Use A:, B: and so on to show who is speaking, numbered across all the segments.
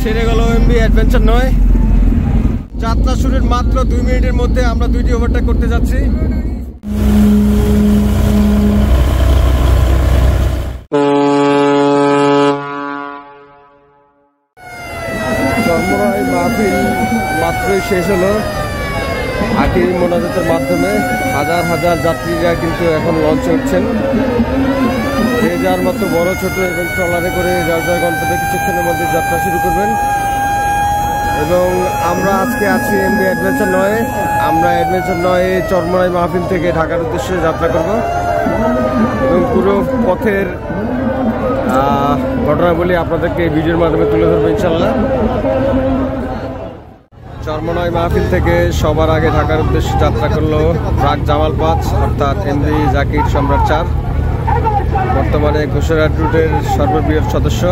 A: ছেড়ে গেল MB adventure নয়। যাত্রা শুরুর মাত্র 2 মিনিটের মধ্যে আমরা দুইটি ওভারটেক করতে যাচ্ছি। চরমরাই মাহফিল মাত্রই শেষ হলো। আখির মোনাজাতের মাধ্যমে হাজার হাজার যাত্রীরা কিন্তু এখন লঞ্চে উঠছেন। যে যার মতো বড় ছোট এবং ট্রলারে করে যার যার গন্তব্যে কিছুক্ষণের মধ্যে যাত্রা শুরু করবেন। এবং আমরা আজকে আছি এমবি অ্যাডভেঞ্চার নয়ে। আমরা অ্যাডভেঞ্চার নয়ে চরমরাই মাহফিল থেকে ঢাকার উদ্দেশ্যে যাত্রা করব এবং পুরো পথের ঘটনাবলী আপনাদেরকে এই ভিডিওর মাধ্যমে তুলে ধরবো ইনশাল্লাহ। চরমরাই মাহফিল থেকে সবার আগে ঢাকার উদ্দেশ্যে যাত্রা করলো ট্রাক জামাল 5 অর্থাৎ এমভি জাকির সম্রাট 4, বর্তমানে ঘোষেরহাট রুটের সর্ববৃহৎ সদস্য।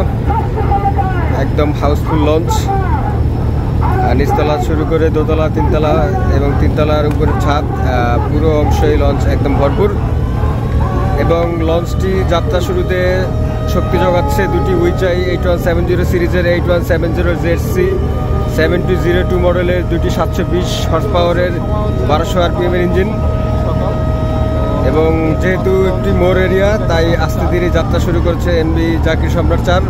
A: একদম হাউসফুল লঞ্চ, নিচতলা শুরু করে দোতলা, তিনতলা এবং তিনতলার উপরে ছাদ, পুরো অংশই লঞ্চ একদম ভরপুর। এবং লঞ্চটি যাত্রা শুরুতে শক্তি যোগাচ্ছে দুটি উইচাই 8170 সিরিজের 8170 ZC 7202 মডেলের দুটি 720 হর্স পাওয়ারের 1200 RPM এর ইঞ্জিন। এবং যেহেতু একটি মোর এরিয়া তাই আস্তে ধীরে যাত্রা শুরু করছে এমভি জাকির সম্রাট 4।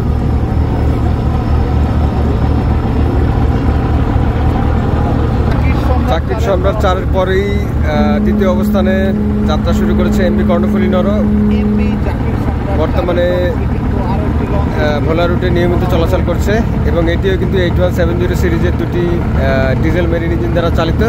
A: জাকির সম্রাট 4-এর পরেই দ্বিতীয় অবস্থানে যাত্রা শুরু করেছে এমভি কর্ণফুলী নর। বর্তমানে ভোলা রুটে নিয়মিত চলাচল করছে এবং এটিও কিন্তু 8170 সিরিজের দুটি ডিজেল মেরিন ইঞ্জিন দ্বারা চালিত।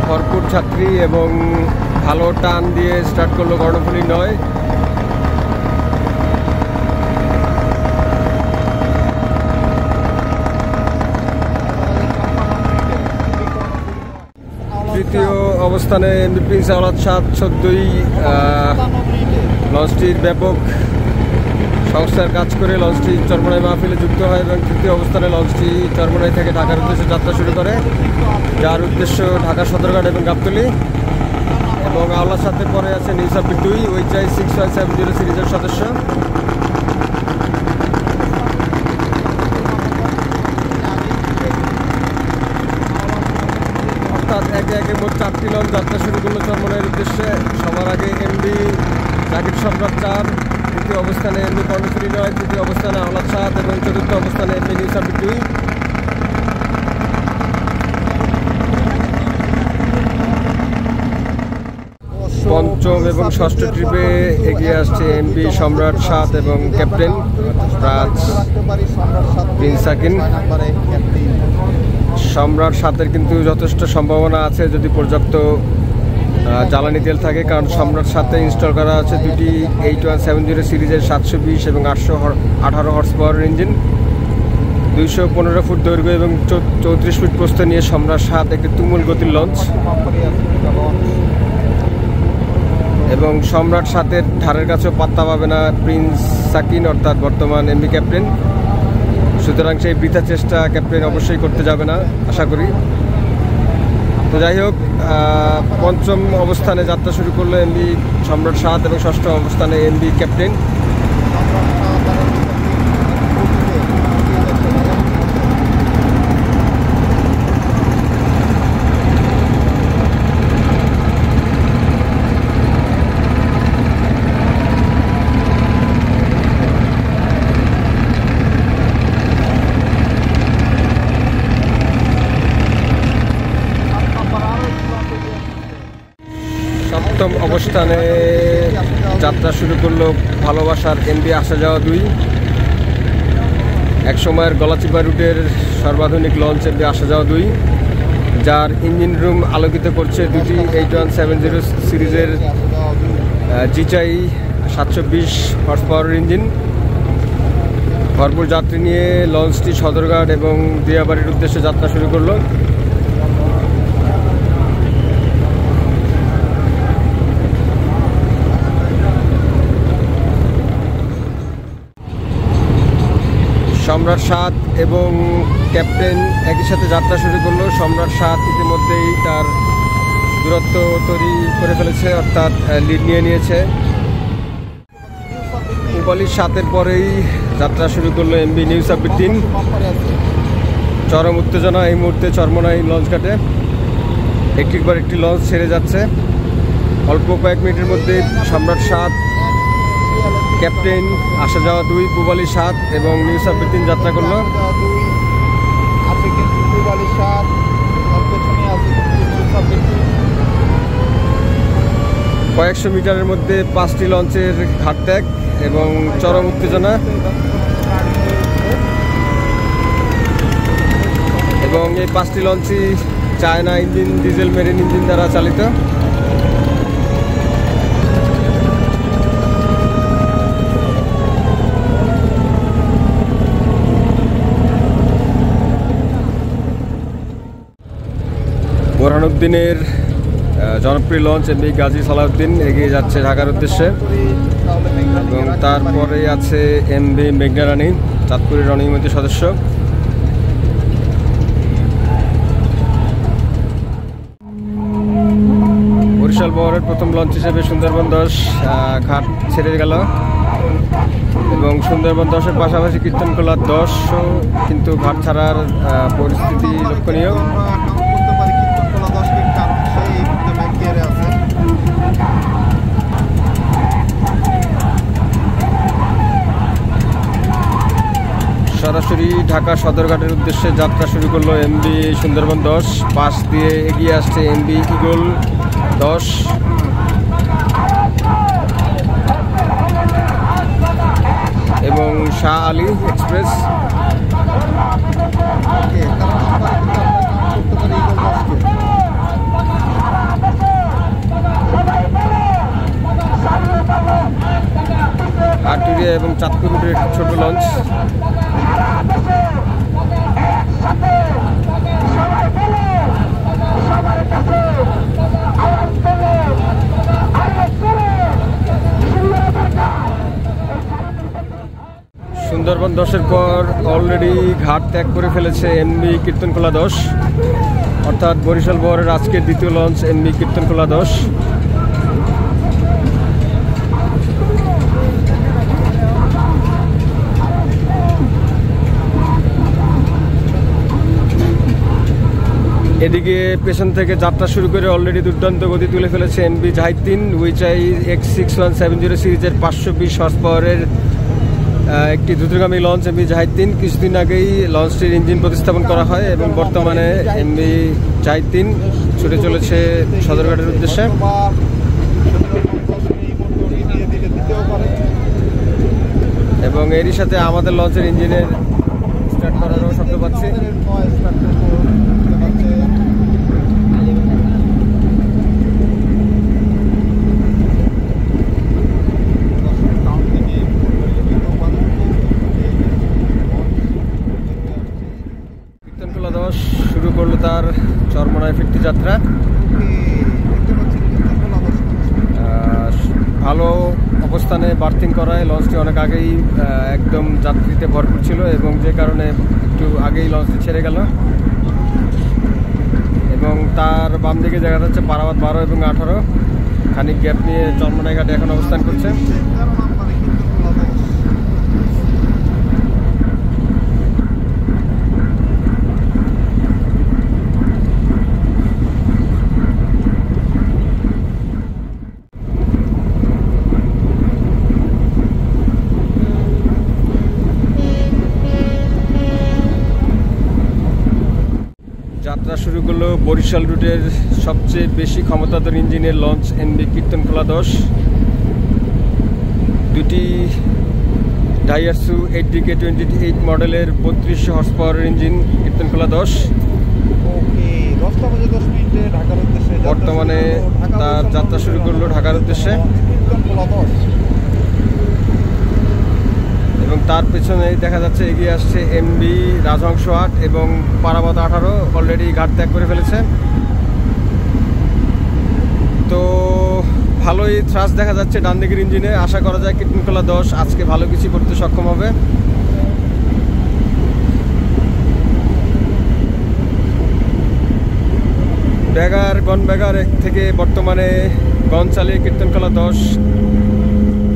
A: ভরপুর ছাত্রী এবং ভালো টান দিয়ে স্টার্ট করলো কর্ণফুলী 9। তৃতীয় অবস্থানে এমভি প্রিন্স আওলাদ 7 14ই লঞ্চটির ব্যাপক সংস্থার কাজ করে লঞ্চটি চরমরাই মাহফিলে যুক্ত হয় এবং তৃতীয় অবস্থানে লঞ্চটি চরমরাই থেকে ঢাকার উদ্দেশ্যে যাত্রা শুরু করে, যার উদ্দেশ্য ঢাকা সদরঘাট এবং গাবতলী। এবং আওলাদ 7-এর পরে আছে নিউ সাব্বির 2 ওইচাই 6170 সিরিজের সদস্য। একে একে মোট 4টি লঞ্চ যাত্রা শুরু করলো চরমরাইয়ের উদ্দেশ্যে। সবার আগে এমভি জাকির সম্রাট 4, দ্বিতীয় অবস্থানে এমভি কর্ণফুলী 9, তৃতীয় অবস্থানে আওলাদ 7 এবং চতুর্থ অবস্থানে এমভি নিউ সাব্বির 2। পঞ্চম এবং ষষ্ঠ ট্রিপে এগিয়ে আসছে এমভি সম্রাট 7 এবং ক্যাপ্টেন রাজ প্রিন্স সাকিন। সম্রাট 7-এর কিন্তু যথেষ্ট সম্ভাবনা আছে যদি পর্যাপ্ত জ্বালানি তেল থাকে, কারণ সম্রাট 7-এ ইনস্টল করা আছে দুটি 8170 সিরিজের 720 এবং 818 হর্স পাওয়ারের ইঞ্জিন। 215 ফুট দৈর্ঘ্য এবং 34 ফিট প্রস্থ নিয়ে সম্রাট 7 একটি তুমুল গতির লঞ্চ। এবং সম্রাট 7-এর ধারের কাছেও পাত্তা পাবে না প্রিন্স সাকিন অর্থাৎ বর্তমান এমভি ক্যাপ্টেন। সুতরাং সেই বৃথা চেষ্টা ক্যাপ্টেন অবশ্যই করতে যাবে না আশা করি। তো যাই হোক, পঞ্চম অবস্থানে যাত্রা শুরু করলো এমভি সম্রাট 7 এবং ষষ্ঠ অবস্থানে এমভি ক্যাপ্টেন। সপ্তম অবস্থানে যাত্রা শুরু করলো ভালোবাসার এমভি আসা যাওয়া 2। এক সময়ের গলাচিপা রুটের সর্বাধুনিক লঞ্চ এমভি আসা যাওয়া 2, যার ইঞ্জিন রুম আলোকিত করছে দুটি 8170 সিরিজের জিচাই 720 হর্স পাওয়ারের ইঞ্জিন। ভরপুর যাত্রী নিয়ে লঞ্চটি সদরঘাট এবং দিয়াবাড়ির উদ্দেশ্যে যাত্রা শুরু করলো। সম্রাট 7 এবং ক্যাপ্টেন একই সাথে যাত্রা শুরু করলো। সম্রাট 7 ইতিমধ্যেই তার দূরত্ব তৈরি করে ফেলেছে, অর্থাৎ লিড নিয়ে নিয়েছে। পূবালী 7-এর পরেই যাত্রা শুরু করলো এমবি নিউ সাব-18। চরম উত্তেজনা এই মুহূর্তে চরমোনাই লঞ্চ ঘাটে। একটির পর একটি লঞ্চ ছেড়ে যাচ্ছে। অল্প কয়েক মিনিটের মধ্যে সম্রাট 7, ক্যাপ্টেন আসা যাওয়া 2, পূবালী 7 এবং নিউ সাব-18 যাত্রা করলো। কয়েকশো মিটারের মধ্যে 5টি লঞ্চের ঘাট ত্যাগ এবং চরম উত্তেজনা, এবং এই 5টি লঞ্চই China engine, diesel marine engine দ্বারা চালিত। বোরহানউদ্দিনের জনপ্রিয় লঞ্চ এমবি গাজী সালাউদ্দিন এগিয়ে যাচ্ছে ঢাকার উদ্দেশ্যে, এবং তারপরে আছে এমবি মেঘনা রানী, চাঁদপুরের রণিমন্ত্রী সদস্য। বরিশাল বহরের প্রথম লঞ্চ হিসেবে সুন্দরবন 10 ঘাট ছেড়ে গেল, এবং সুন্দরবন 10-এর পাশাপাশি কীর্তনখোলা 10ও কিন্তু ঘাট ছাড়ার পরিস্থিতি লক্ষণীয়। সরাসরি ঢাকা সদরঘাটের উদ্দেশ্যে যাত্রা শুরু করলো এমবি সুন্দরবন 10। পাশ দিয়ে এগিয়ে আসছে এমবি ইগল 10, এবং শাহ আলী এক্সপ্রেস। আটুরিয়া এবং চাঁদপুর রুটের একটি ছোট লঞ্চ। সুন্দরবন 10-এর পর অলরেডি ঘাট ত্যাগ করে ফেলেছে এমবি কীর্তনখোলা 10, অর্থাৎ বরিশাল বহরের আজকের দ্বিতীয় লঞ্চ এমবি কীর্তনখোলা 10। এদিকে পেছন থেকে যাত্রা শুরু করে অলরেডি দুর্দান্ত গতি তুলে ফেলেছে এমবি জাহিদ 3, উইচাই X6170 সিরিজের 520 হর্স পাওয়ারের একটি দ্রুতগামী লঞ্চ এমবি জাহিদ 3। কিছুদিন আগেই লঞ্চটির ইঞ্জিন প্রতিস্থাপন করা হয়, এবং বর্তমানে এমবি জাহিদ 3 ছুটে চলেছে সদরঘাটের উদ্দেশ্যে। এবং এরই সাথে আমাদের লঞ্চের ইঞ্জিনের স্টার্ট করারও শব্দ পাচ্ছি। কীর্তনখোলা 10 শুরু করলো তার চরমোনাই ফিরতি যাত্রা। ভালো অবস্থানে বার্থিং করায় লঞ্চটি অনেক আগেই একদম যাত্রীতে ভরপুর ছিল, এবং যে কারণে একটু আগেই লঞ্চটি ছেড়ে গেল। এবং তার বাম দিকে দেখা যাচ্ছে পারাবাদ 12 এবং 18 খানিক গ্যাপ নিয়ে চরমোনাই ঘাটে এখন অবস্থান করছে। যাত্রা শুরু করলো বরিশাল রুটের সবচেয়ে বেশি ক্ষমতাধর ইঞ্জিনের লঞ্চ এমবি কীর্তনখোলা 10। দুটি ডাইয়াসু 8DK28 মডেলের 3200 হর্স পাওয়ারের ইঞ্জিন কীর্তনখোলা 10। বর্তমানে তার যাত্রা শুরু করলো ঢাকার উদ্দেশ্যে, এবং তার পেছনে দেখা যাচ্ছে এগিয়ে আসছে এমবি রাজহংস 8 এবং পারাবাদ 18 অলরেডি ঘাট ত্যাগ করে ফেলেছে। তো ভালোই থ্রাস্ট দেখা যাচ্ছে ডান দিকের ইঞ্জিনে। আশা করা যায় কীর্তনখোলা 10 আজকে ভালো কিছু করতে সক্ষম হবে। বেগার গনবেগার থেকে বর্তমানে গন চালিয়ে কীর্তনখোলা 10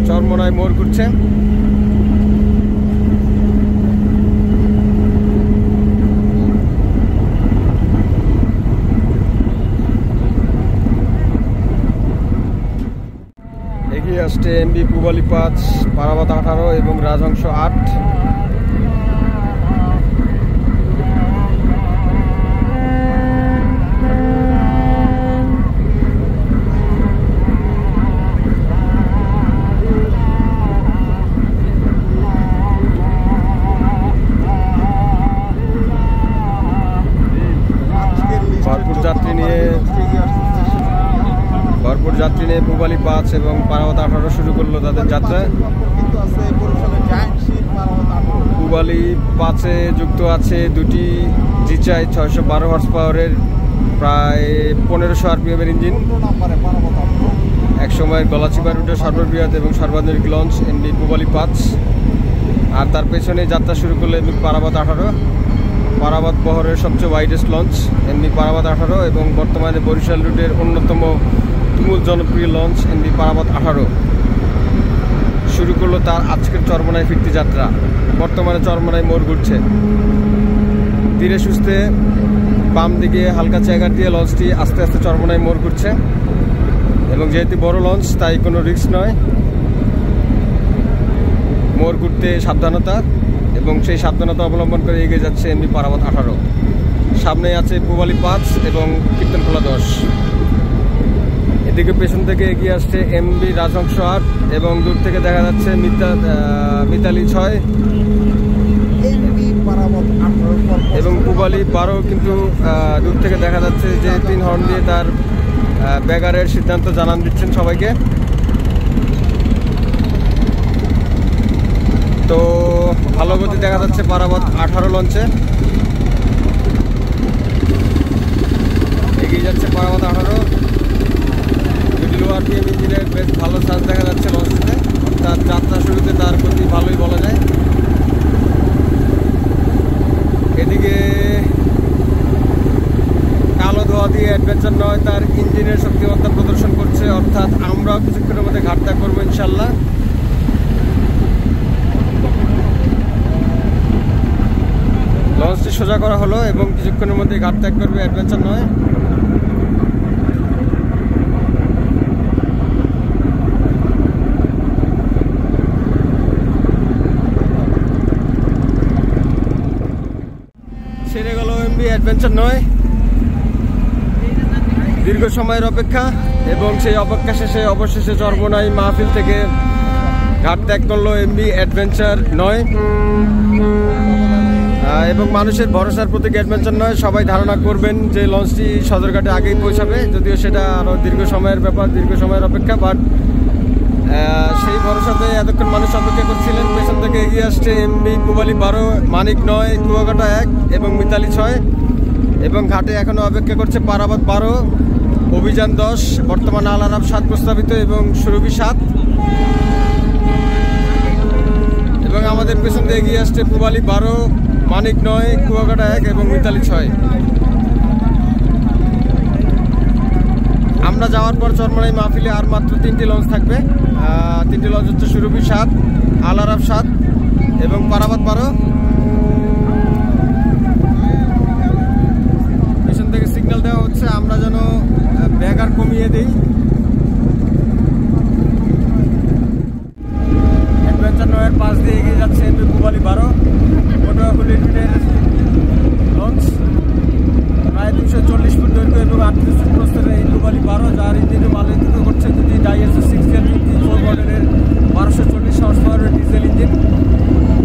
A: চরমনায় মোড় ঘুরছে। এগিয়ে আসছে এমবি পুবালি 5, পারাবত 18 এবং রাজহংস 8। ভরপুর যাত্রী নিয়ে পুবালি 5 এবং পারাবত 18 শুরু করলো তাদের যাত্রা। পুবালি 5-এ যুক্ত আছে দুটি জিচাই 612 হর্স পাওয়ারের প্রায় 1500 RPM এর ইঞ্জিন। এক সময়ের গলাচিপা রুটের সর্ববৃহৎ এবং সর্বাধুনিক লঞ্চ এমবি পুবালি 5। আর তার পেছনে যাত্রা শুরু করলো এমবি পারাবত 18, পারাবত বহরের সবচেয়ে ওয়াইডেস্ট লঞ্চ এমবি পারাবত 18 এবং বর্তমানে বরিশাল রুটের অন্যতম তুমুল জনপ্রিয় লঞ্চ এমবি পারাবত 18 শুরু করলো তার আজকের চরমনায় ফিরতি যাত্রা। বর্তমানে চরমনায় মোড় ঘুরছে। ধীরে সুস্থে বাম দিকে হালকা জায়গা দিয়ে লঞ্চটি আস্তে আস্তে চরমনায় মোড় ঘুরছে এবং যেহেতু বড় লঞ্চ তাই কোনো রিস্ক নয়। মোড় ঘুরতে সাবধানতা এবং সেই সাবধানতা অবলম্বন করে এগিয়ে যাচ্ছে এমবি পারাবত 18। সামনে আছে পুবালি 5 এবং কীর্তনখোলা 10। এদিকে পেছন থেকে এগিয়ে আসছে এমবি রাজহংস 8 এবং দূর থেকে দেখা যাচ্ছে মিতালি 6 এবং পুবালি 12 কিন্তু দূর থেকে দেখা যাচ্ছে যে 3 হর্ন দিয়ে তার ব্যাগারের সিদ্ধান্ত জানান দিচ্ছেন সবাইকে। তো ভালো গতি দেখা যাচ্ছে পারাবত 18 লঞ্চে। এগিয়ে যাচ্ছে পারাবত 18। দুটি লো RPM ইঞ্জিনের বেশ ভালো চার্জ দেখা যাচ্ছে লঞ্চটিতে, অর্থাৎ যাত্রা শুরুতে তার গতি ভালোই বলা যায়। এদিকে কালো ধোয়া দিয়ে অ্যাডভেঞ্চার 9 তার ইঞ্জিনের শক্তিমত্তা প্রদর্শন করছে, অর্থাৎ আমরাও কিছুক্ষণের মধ্যে ঘাট ত্যাগ করবো ইনশাল্লাহ। লঞ্চটি সোজা করা হলো এবং কিছুক্ষণের মধ্যে ঘাট ত্যাগ করবে অ্যাডভেঞ্চার 9। ছেড়ে গেল এমবি অ্যাডভেঞ্চার 9। দীর্ঘ সময়ের অপেক্ষা এবং সেই অপেক্ষা শেষে অবশেষে চরমনাই মাহফিল থেকে ঘাট ত্যাগ করলো এমবি অ্যাডভেঞ্চার 9 এবং মানুষের ভরসার প্রতীক অ্যাডভেঞ্চার 9। সবাই ধারণা করবেন যে লঞ্চটি সদরঘাটে আগেই পৌঁছাবে, যদিও সেটা আরও দীর্ঘ সময়ের ব্যাপার, দীর্ঘ সময়ের অপেক্ষা, বাট সেই ভরসাতে এতক্ষণ মানুষ অপেক্ষা করছিলেন। পেছন থেকে এগিয়ে আসছে এমবি পুবালি 12, মানিক 9, কুয়াকাটা 1 এবং মিতালি 6 এবং ঘাটে এখনও অপেক্ষা করছে পারাবত 12, অভিযান 10, বর্তমানে আল আরাব 7 প্রস্তাবিত এবং সুরভি 7 এবং আমাদের পেছন দিয়ে এগিয়ে আসছে পুবালি 12, মানিক 9, কুয়াকাটা 1 এবং মিতালি 6। আমরা যাওয়ার পর চরমনাই মাহফিলে আর মাত্র 3টি লঞ্চ থাকবে। 3টি লঞ্চ হচ্ছে সুরভি 7, আল আরাব 7 এবং পারাবত 12। পেছন থেকে সিগন্যাল দেওয়া হচ্ছে আমরা যেন ব্যাগার কমিয়ে দিই। অ্যাডভেঞ্চার 9-এর পাশ দিয়ে এগিয়ে যাচ্ছে এমবি পুবালি 12, পটুয়াখালী রুটের লঞ্চ। প্রায় 240 ফুট দৈর্ঘ্য এবং 38 ফুট প্রস্থের এই পুবালি 12, যার ইঞ্জিনে মালিকিত করছে যদি ডাইএসএস 6 মডেলের 1240 হর্স পাওয়ারের ডিজেল ইঞ্জিন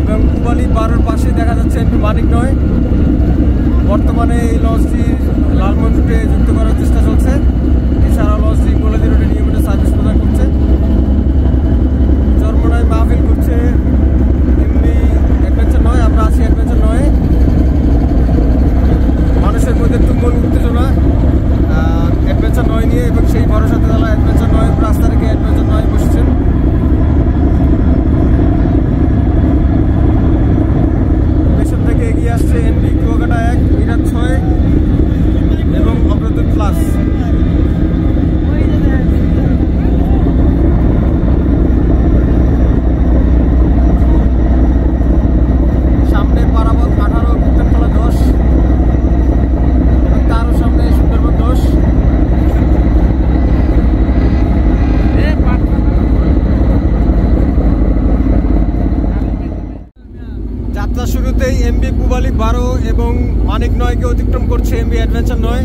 A: এবং পুবালি 12-এর পাশে দেখা যাচ্ছে এমবি মানিক 9। বর্তমানে এই লঞ্চটি লালমোহন রুটে যুক্ত করার চেষ্টা চলছে। এছাড়াও লঞ্চটি গোলাদি রুটে নিয়মিত সার্ভিস প্রদান করছে। চরমনাই মাহফিল করছে এমবি অ্যাডভেঞ্চার 9, আমরা আছি অ্যাডভেঞ্চার 9-এ। মানুষের মধ্যে তুমুল উত্তেজনা 12 এবং মানিক 9কে অতিক্রম করছে এমভি অ্যাডভেঞ্চার 9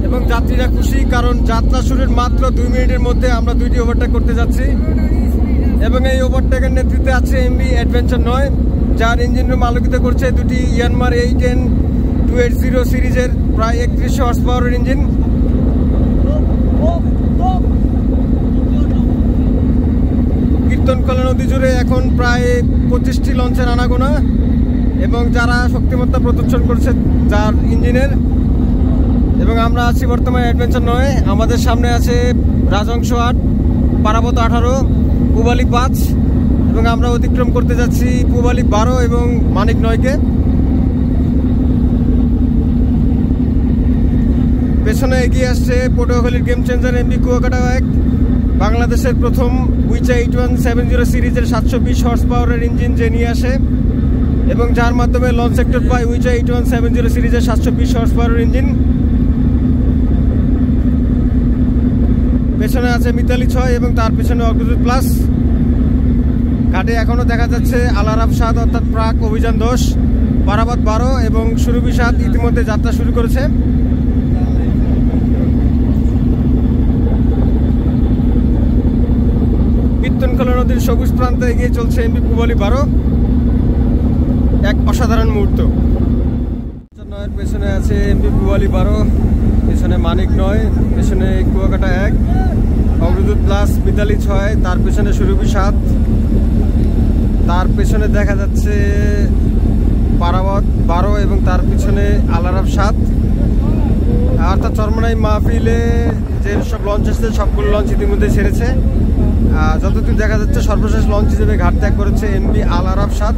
A: এবং যাত্রীরা খুশি, কারণ যাত্রা শুরুর মাত্র 2 মিনিটের মধ্যে আমরা দুইটি ওভারটেক করতে যাচ্ছি এবং এই ওভারটেকের নেতৃত্বে আছে এমভি অ্যাডভেঞ্চার 9, যার ইঞ্জিন রুম আলোকিত করছে দুটি ইয়ানমার 8N280 সিরিজের প্রায় 3100 হর্স পাওয়ারের ইঞ্জিন। কীর্তনখোলা নদী জুড়ে এখন প্রায় 25টি লঞ্চের আনাগোনা এবং যারা শক্তিমত্তা প্রদর্শন করছে যার ইঞ্জিনের। এবং আমরা আছি বর্তমানে অ্যাডভেঞ্চার 9, আমাদের সামনে আছে রাজহংস 8, পারাবত 18, পুবালি 5 এবং আমরা অতিক্রম করতে যাচ্ছি পুবালি 12 এবং মানিক 9কে। পেছনে এগিয়ে আসছে পটুয়াখালীর গেম চেঞ্জার এমভি কুয়াকাটা 1, বাংলাদেশের প্রথম উইচা 8170 সিরিজের 720 হর্স পাওয়ারের ইঞ্জিন যে নিয়ে আসে এবং যার মাধ্যমে লঞ্চ সেক্টর পায় উইচা 8170 সিরিজের 720 হর্স পাওয়ারের ইঞ্জিন। পেছনে আছে মিতালি 6 এবং তার পেছনে অগ্রদূত প্লাস। ঘাটে এখনো দেখা যাচ্ছে আলারাব 7 অর্থাৎ প্রাক অভিযান 10, পারাবত 12 এবং সুরভি 7 ইতিমধ্যে যাত্রা শুরু করেছে। কীর্তনখোলা নদীর সবুজ প্রান্তে এগিয়ে চলছে এমভি পুবালি 12, এক অসাধারণ মুহূর্ত। 9 পেছনে আছে এমভি পুবালি 12, পেছনে মানিক 9, পেছনে কুয়াকাটা 1, অগ্রদূত প্লাস মিতালি 6, তার পেছনে সুরভি 7, তার পেছনে দেখা যাচ্ছে পারাবত 12 এবং তার পিছনে আলারাব 7। অর্থাৎ চরমনাই মাহফিলে যে সব লঞ্চ এসেছে সবগুলো লঞ্চ ইতিমধ্যে ছেড়েছে। যতদূর দেখা যাচ্ছে সর্বশেষ লঞ্চ হিসেবে ঘাট ত্যাগ করেছে এমভি আলারাব 7।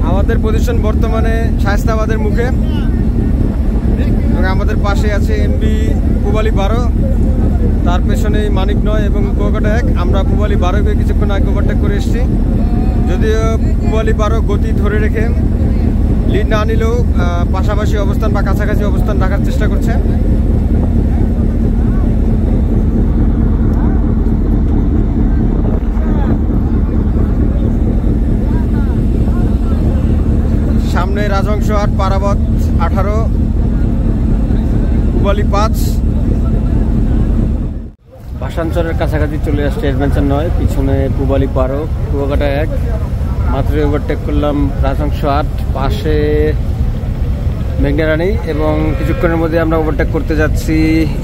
A: আমাদের পজিশন বর্তমানে শায়েস্তাবাদের মুখে এবং আমাদের পাশে আছে এমভি পুবালি 12, তার পেছনে মানিক 9 এবং কুয়াকাটা 1। আমরা পুবালি 12কে কিছুক্ষণ আগে ওভারটেক করে এসেছি, যদিও পুবালি 12 গতি ধরে রেখে লিড না নিলেও পাশাপাশি অবস্থান বা কাছাকাছি অবস্থান রাখার চেষ্টা করছে। সামনে রাজহংস 8, পারাবত 18, পুবালি 5। ভাষাঞ্চলের কাছাকাছি চলে আসছে অ্যাডভেঞ্চার 9, পিছনে পুবালি 12, কুয়াকাটা 1। মাত্র ওভারটেক করলাম রাজহংস 8, পাশে মেঘনা রানী এবং কিছুক্ষণের মধ্যে আমরা ওভারটেক করতে যাচ্ছি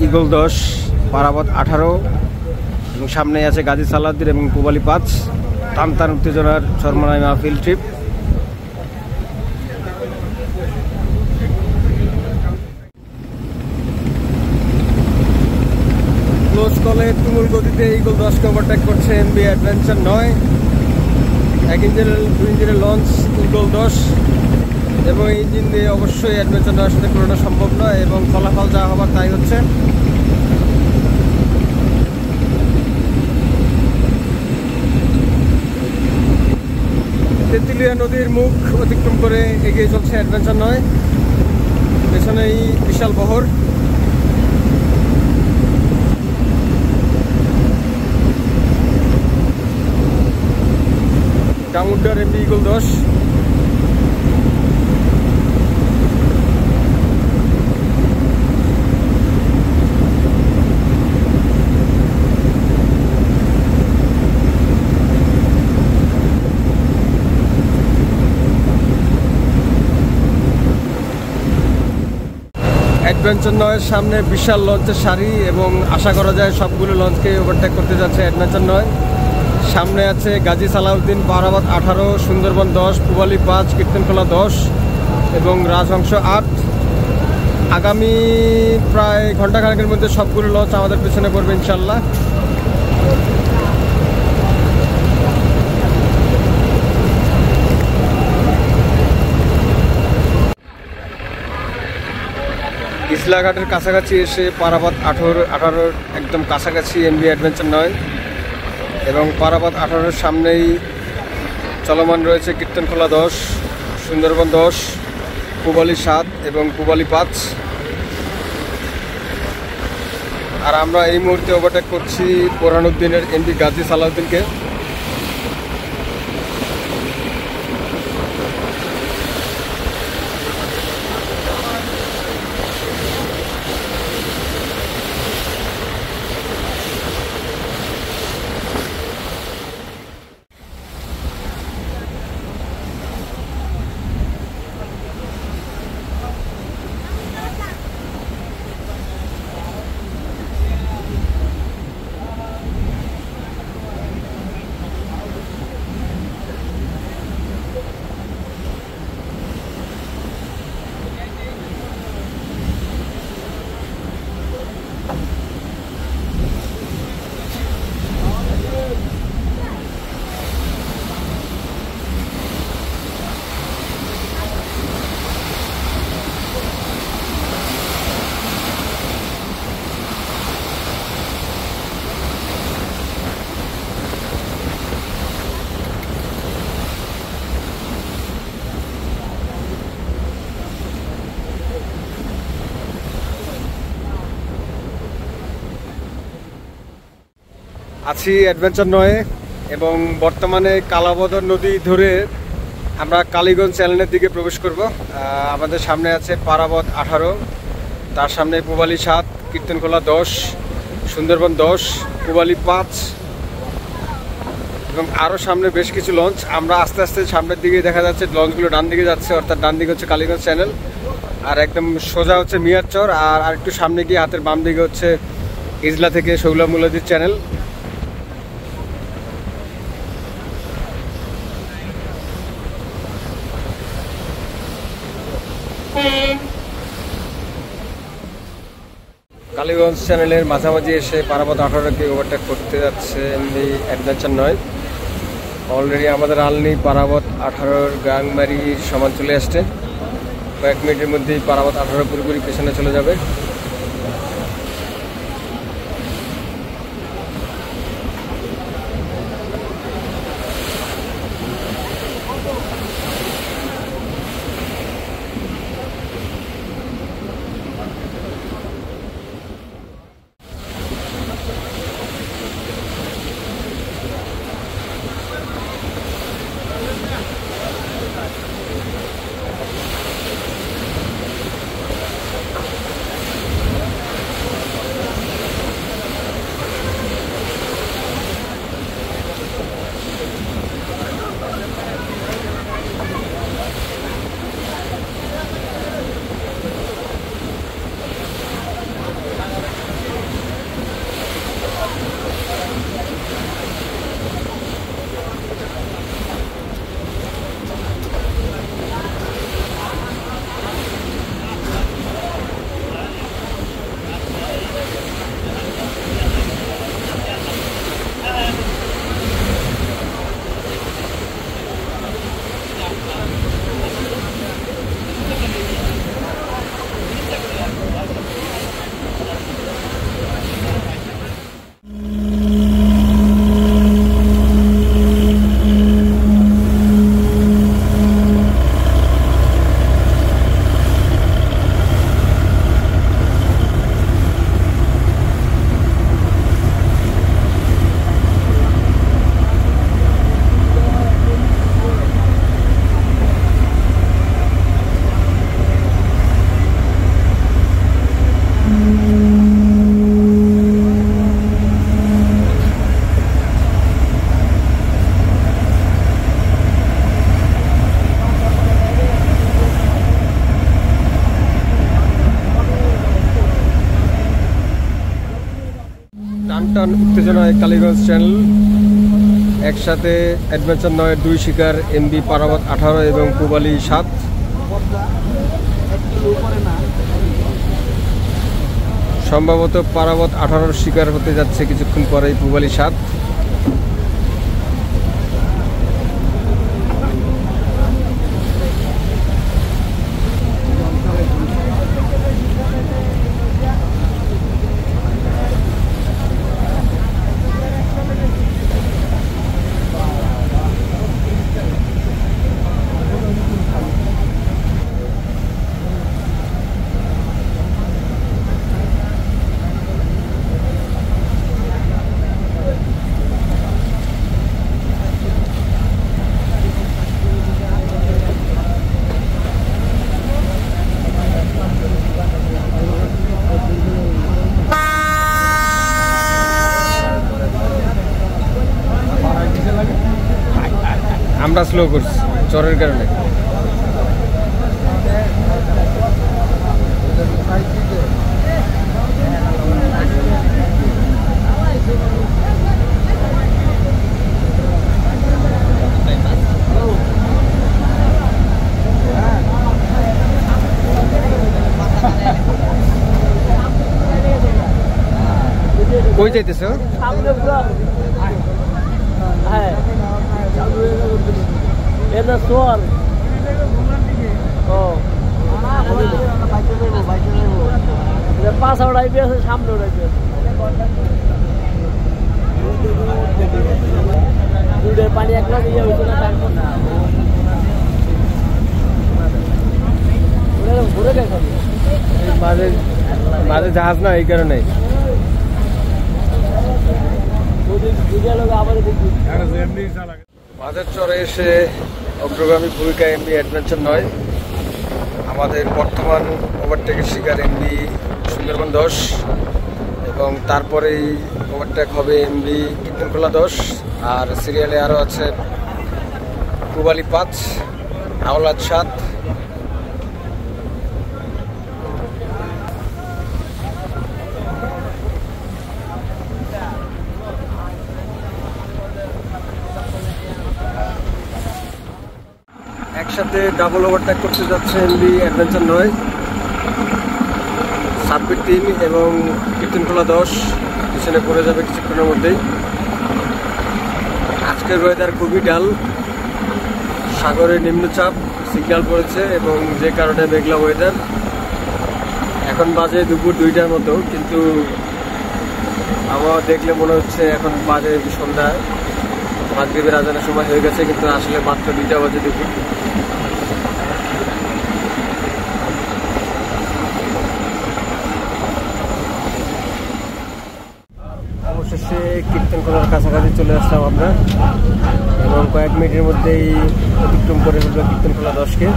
A: ইগল 10, পারাবত 18 এবং সামনে আছে গাজী সালাউদ্দিন এবং পুবালি 5। টান উত্তেজনার চরমনাই মাহফিল ট্রিপ। ক্লোজ কলে তুমুল গতিতে ইগল 10কে ওভারটেক করছে এমভি অ্যাডভেঞ্চার 9, 1 ইঞ্জিনের 2 ইঞ্জিনের লঞ্চ ইগল 10 এবং ইঞ্জিন দিয়ে অবশ্যই অ্যাডভেঞ্চার 9 সাথে পুরোনো সম্ভব নয় এবং ফলাফল যা হবার তাই হচ্ছে। তেঁতুলিয়া নদীর মুখ অতিক্রম করে এগিয়ে চলছে অ্যাডভেঞ্চার 9, পেছনেই বিশাল বহর। ডামুড্ডার এমভি ইগল 10। অ্যাডভেঞ্চার 9-এর সামনে বিশাল লঞ্চের সারি এবং আশা করা যায় সবগুলো লঞ্চকে ওভারটেক করতে যাচ্ছে অ্যাডভেঞ্চার 9। সামনে আছে গাজী সালাউদ্দিন, পারাবত 18, সুন্দরবন 10, পুবালি 5, কীর্তনখোলা 10 এবং রাজহংস 8। আগামী প্রায় ঘন্টাখানেকের মধ্যে সবগুলো লঞ্চ আমাদের পেছনে পড়বে ইনশাল্লাহ। ইসলাঘাটের কাছাকাছি এসে পারাবত 18 একদম কাছাকাছি এমভি অ্যাডভেঞ্চার 9 এবং পারাবত 18-এর সামনেই চলমান রয়েছে কীর্তনখোলা 10, সুন্দরবন 10, পুবালি 7 এবং পুবালি 5। আর আমরা এই মুহূর্তে ওভারটেক করছি বোরহানুদ্দিনের এমভি গাজী সালাউদ্দিনকে। আছি অ্যাডভেঞ্চার নয়ে এবং বর্তমানে কালাবদর নদী ধরে আমরা কালীগঞ্জ চ্যানেলের দিকে প্রবেশ করব। আমাদের সামনে আছে পারাবত 18, তার সামনে পূবালী 7, কীর্তনখোলা 10, সুন্দরবন 10, পূবালী 5 এবং আরও সামনে বেশ কিছু লঞ্চ। আমরা আস্তে আস্তে সামনের দিকে দেখা যাচ্ছে লঞ্চগুলো ডান দিকে যাচ্ছে, অর্থাৎ ডান দিকে হচ্ছে কালীগঞ্জ চ্যানেল, আর একদম সোজা হচ্ছে মিয়ারচর, আর একটু সামনে গিয়ে হাতের বাম দিকে হচ্ছে ইজলা থেকে শৌলা মুলাদির চ্যানেল। কালীগঞ্জ চ্যানেলের মাঝামাঝি এসে পারাবত 18কে ওভারটেক করতে যাচ্ছে এমনি অ্যাডভেঞ্চার নয়। অলরেডি আমাদের আলনি পারাবত 18-র গাংমারির সমান চলে আসছে। কয়েক মিনিটের মধ্যেই পারাবত 18 পুরোপুরি পেছনে চলে যাবে। টান উত্তেজনায় কালীগঞ্জ চ্যানেল একসাথে অ্যাডভেঞ্চার নয়ের 2 শিকার এমবি পারাবত 18 এবং পূবালী 7। সম্ভবত পারাবত 18-র শিকার হতে যাচ্ছে কিছুক্ষণ পরেই পূবালী 7। আমরা স্লো করছি চরের কারণে। কই যাইতেছ?
B: হ্যাঁ এটা সোয়াল ও পাঁচ উড়াইবে আছে সামনে উড়াইবে দুধের পানি একলা দিয়ে হইতো না ঘুরে গেছে
A: মাঝে জাহাজ না এই কারণে। মাঝের চরে এসে অগ্রগামী ভূমিকা এমবি অ্যাডভেঞ্চার নয়, আমাদের বর্তমান ওভারটেকের শিকার এমবি সুন্দরবন 10 এবং তারপরেই ওভারটেক হবে এমবি কীর্তনখোলা 10, আর সিরিয়ালে আরও আছে পূবালী 5, আওলাদ 7। একসাথে ডাবল ওভারটেক করতে যাচ্ছে এমবি অ্যাডভেঞ্চার নয়, সাব্বির 3 এবং কীর্তনখোলা 10 পিছনে পড়ে যাবে কিছুক্ষণের মধ্যেই। আজকের ওয়েদার খুবই ডাল, সাগরে নিম্নচাপ সিগন্যাল পড়েছে এবং যে কারণে মেঘলা ওয়েদার। এখন বাজে দুপুর 2টার মতো, কিন্তু আমার দেখলে মনে হচ্ছে এখন বাজে সন্ধ্যা, মাগরিবের আজানের সময় হয়ে গেছে, কিন্তু আসলে মাত্র 2টা বাজে দুপুর। অবশেষে কীর্তনখোলার কাছাকাছি চলে আসলাম আমরা এবং কয়েক মিনিটের মধ্যেই অতিক্রম করে ফেলবো কীর্তনখোলা 10কে।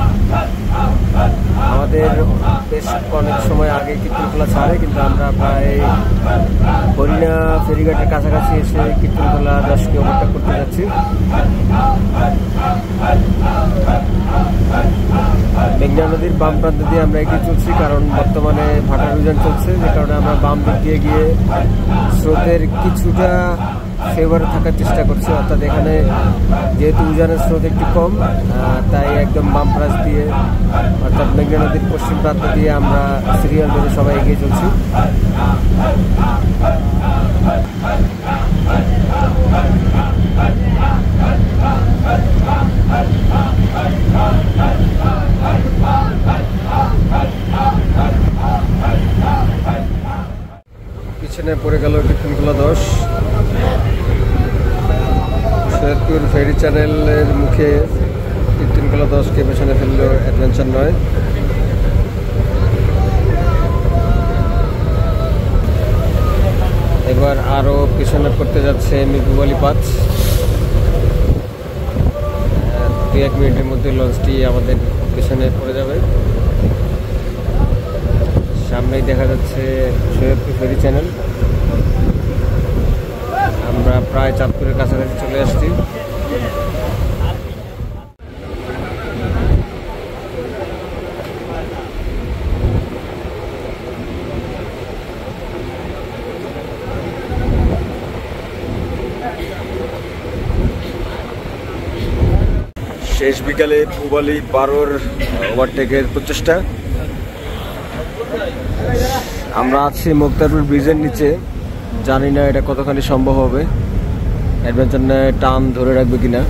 A: আমাদের বেশ অনেক সময় আগে কীর্তনখোলা ছাড়ে, কিন্তু আমরা প্রায় হরিণা ফেরিঘাটের কাছাকাছি এসে কীর্তনখোলা 10কে ওভারটেক করতে যাচ্ছি। মেঘনা নদীর বাম প্রান্ত দিয়ে আমরা এগিয়ে চলছি, কারণ বর্তমানে ভাটার অভিযান চলছে, যে কারণে আমরা বাম দিক দিয়ে গিয়ে স্রোতের কিছুটা ফেভার থাকার চেষ্টা করছি। অর্থাৎ এখানে যেহেতু উজানের স্রোত একটু কম, তাই একদম বাম পাশ দিয়ে অর্থাৎ মেঘনা নদীর পশ্চিম প্রান্ত দিয়ে আমরা সিরিয়াল ধরে সবাই এগিয়ে চলছি। পিছনে পড়ে গেল কীর্তনখোলা 10। সৈয়দপুর ফেরি চ্যানেলের মুখে কীর্তনখোলা 10কে পেছনে ফেললো অ্যাডভেঞ্চার নয়। এবার আরও পিছনে করতে যাচ্ছে এমবি পূবালী 5। 2-1 মিনিটের মধ্যে লঞ্চটি আমাদের পিছনে পড়ে যাবে। সামনেই দেখা যাচ্ছে সৈয়দপুর ফেরি চ্যানেল। আমরা প্রায় চাঁদপুরের কাছাকাছি চলে আসছি। শেষ বিকালে পূবালী 12-র ওভারটেকের প্রচেষ্টা। আমরা আছি মুক্তারপুর ব্রিজের নিচে, জানি না এটা কতখানি সম্ভব হবে, অ্যাডভেঞ্চার টান ধরে রাখবে কিনা,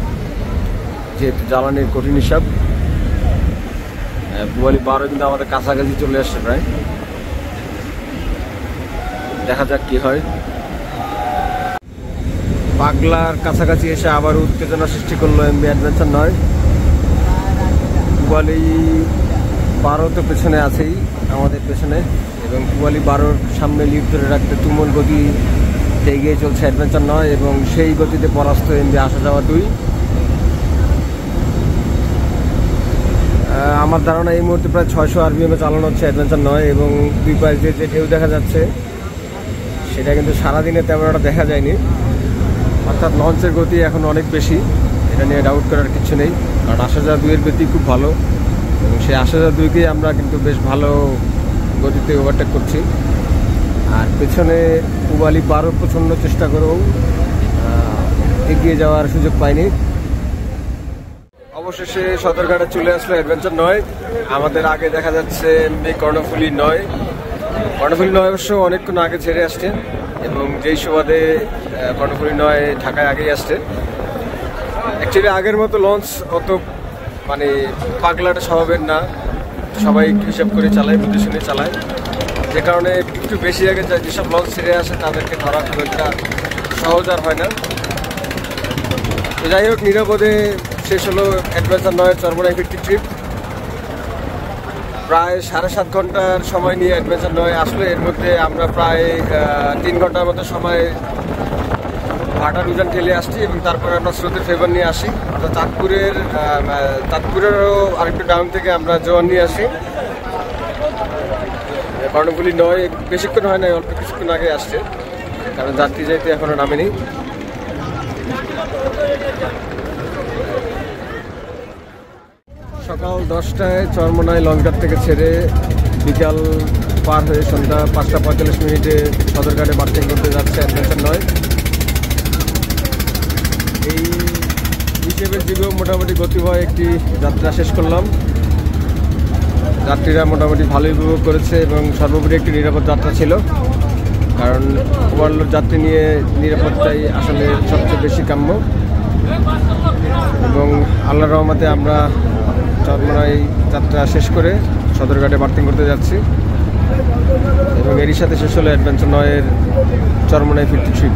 A: যেহেতু জ্বালানির কঠিন হিসাব। পূবালী 12 কিন্তু আমাদের কাছাকাছি চলে আসছে প্রায়, দেখা যাক কি হয়। পাগলার কাছাকাছি এসে আবার উত্তেজনা সৃষ্টি করলো এমবি অ্যাডভেঞ্চার নয়। পূবালী 12 তো পেছনে আছেই আমাদের পেছনে, এবং পূবালী 12-র সামনে লিড ধরে রাখতে তুমুল গতিতে এগিয়ে চলছে অ্যাডভেঞ্চার নয়, এবং সেই গতিতে পরাস্ত এমবি আসা যাওয়া 2। আমার ধারণা এই মুহূর্তে প্রায় 600 RPM চালানো হচ্ছে অ্যাডভেঞ্চার নয়, এবং দুই পাশ দিয়ে যে ঢেউ দেখা যাচ্ছে সেটা কিন্তু সারাদিনে তেমন একটা দেখা যায়নি। অর্থাৎ লঞ্চের গতি এখন অনেক বেশি, এটা নিয়ে ডাউট করার কিছু নেই, কারণ আসা যাওয়া 2-এর গতি খুব ভালো, এবং সেই আসা যাওয়া 2কেই আমরা কিন্তু বেশ ভালো গতিতে ওভারটেক করছি। আর পেছনে পূবালী 12 প্রচণ্ড চেষ্টা করেও এগিয়ে যাওয়ার সুযোগ পাইনি। অবশেষে সদরঘাটে চলে আসলো অ্যাডভেঞ্চার নয়। আমাদের আগে দেখা যাচ্ছে এমবি কর্ণফুলী 9। কর্ণফুলী 9 অবশ্য অনেকক্ষণ আগে ছেড়ে আসছে, এবং যেই সুবাদে কর্ণফুলী 9 ঢাকায় আগেই আসছে। অ্যাকচুয়ালি আগের মতো লঞ্চ অত মানে পাগলাটা স্বভাবের না, সবাই একটু হিসাব করে চালায়, বুঝে শুনে চালায়, যে কারণে একটু বেশি আগে যেসব লঞ্চ ছেড়ে আসে তাদেরকে ধরা খুব একটা সহজ আর হয় না। তো যাই হোক, নিরাপদে শেষ হলো অ্যাডভেঞ্চার 9-এর চরমোনাই ফিরতি ট্রিপ। প্রায় 7.5 ঘন্টার সময় নিয়ে অ্যাডভেঞ্চার 9 আসলে, এর মধ্যে আমরা প্রায় 3 ঘন্টার মতো সময় ভাটার উজান ঠেলে আসছি এবং তারপরে আমরা স্রোতের ফেভার নিয়ে আসি। অর্থাৎ চাঁদপুরেরও আরেকটু ডাউন থেকে আমরা জোয়ার নিয়ে আসি। কর্ণফুলি নয়, বেশিক্ষণ হয় না, অল্প কিছুক্ষণ আগে আসছে, কারণ যাত্রী যাইতে এখনো নামেনি। সকাল 10টায় চরমোনাই লঞ্চঘাট থেকে ছেড়ে বিকাল পার হয়ে সন্ধ্যা 5টা 45 মিনিটে সদরঘাটে বার্থিং করতে যাচ্ছে অ্যাডভেঞ্চার 9। এই হিসেবের যুগেও মোটামুটি গতিময় একটি যাত্রা শেষ করলাম। যাত্রীরা মোটামুটি ভালোই উপভোগ করেছে এবং সর্বোপরি একটি নিরাপদ যাত্রা ছিল, কারণ ওভারলোড যাত্রী নিয়ে নিরাপত্তাই আসলে সবচেয়ে বেশি কাম্য। এবং আল্লাহর রহমতে আমরা চরমোনাই যাত্রা শেষ করে সদরঘাটে বার্থিং করতে যাচ্ছি এবং এরই সাথে শেষ হলো অ্যাডভেঞ্চার 9-এর চরমোনাই ফিরতি ট্রিপ।